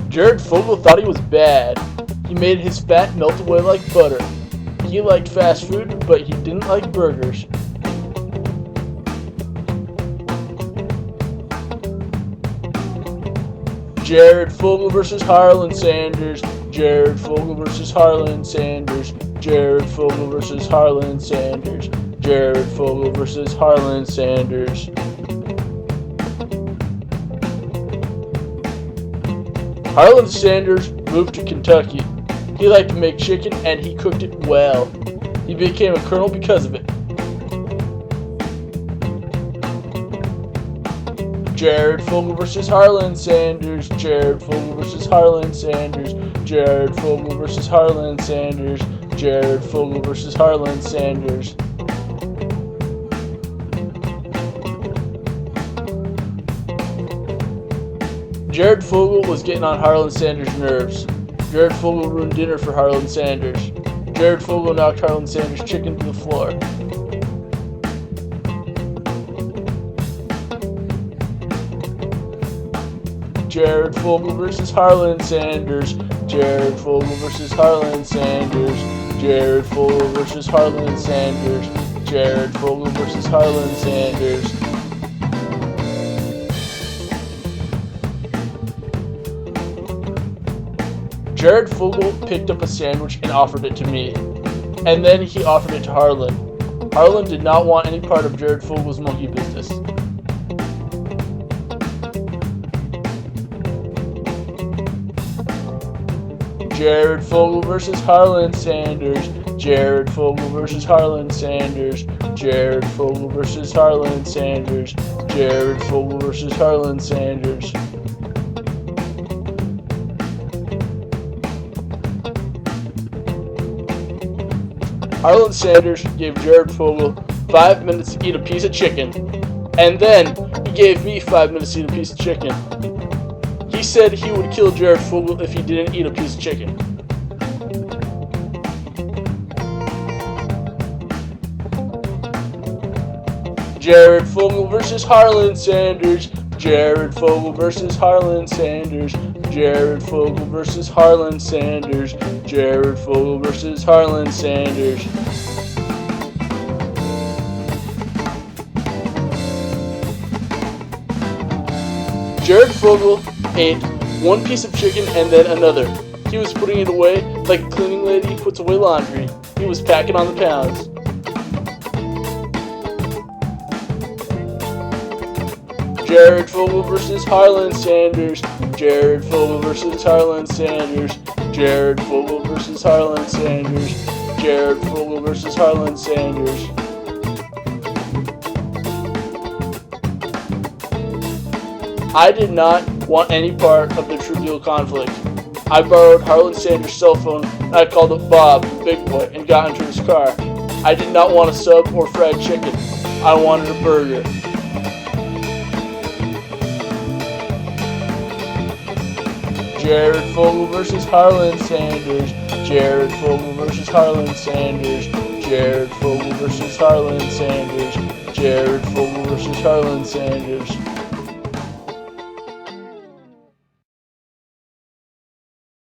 Jared Fogel thought he was bad. He made his fat melt away like butter. He liked fast food, but he didn't like burgers. Jared Fogel versus Harland Sanders. Jared Fogel versus Harland Sanders. Jared Fogel versus Harland Sanders. Jared Fogel versus Harland Sanders. Harland Sanders moved to Kentucky. He liked to make chicken and he cooked it well. He became a colonel because of it. Jared Fogel versus Harland Sanders. Jared Fogel versus Harland Sanders. Jared Fogel versus Harland Sanders. Jared Fogel versus Harland Sanders. Jared Fogel was getting on Harland Sanders' nerves. Jared Fogel ruined dinner for Harland Sanders. Jared Fogel knocked Harland Sanders' chicken to the floor. Jared Fogel versus Harland Sanders. Jared Fogel versus Harland Sanders. Jared Fogel versus Harland Sanders. Jared Fogel versus Harland Sanders. Jared Fogel picked up a sandwich and offered it to me. And then he offered it to Harland. Harland did not want any part of Jared Fogel's monkey business. Jared Fogel versus Harland Sanders. Jared Fogel versus Harland Sanders. Jared Fogel versus Harland Sanders. Jared Fogel versus Harland Sanders. Harland Sanders gave Jared Fogel 5 minutes to eat a piece of chicken, and then he gave me 5 minutes to eat a piece of chicken. He said he would kill Jared Fogel if he didn't eat a piece of chicken. Jared Fogel versus Harland Sanders. Jared Fogel versus Harland Sanders. Jared Fogel versus Harland Sanders. Jared Fogel versus Harland Sanders. Jared Fogel ate one piece of chicken and then another. He was putting it away like a cleaning lady puts away laundry. He was packing on the pounds. Jared Fogel versus Harland Sanders. Jared Fogel versus Harland Sanders. Jared Fogel versus Harland Sanders. Jared Fogel versus Harland Sanders. I did not want any part of the trivial conflict. I borrowed Harland Sanders' cell phone and I called up Bob, the big boy, and got into his car. I did not want a sub or fried chicken. I wanted a burger. Jared Fogel versus Harland Sanders. Jared Fogel versus Harland Sanders. Jared Fogel versus Harland Sanders. Jared Fogel versus Harland Sanders.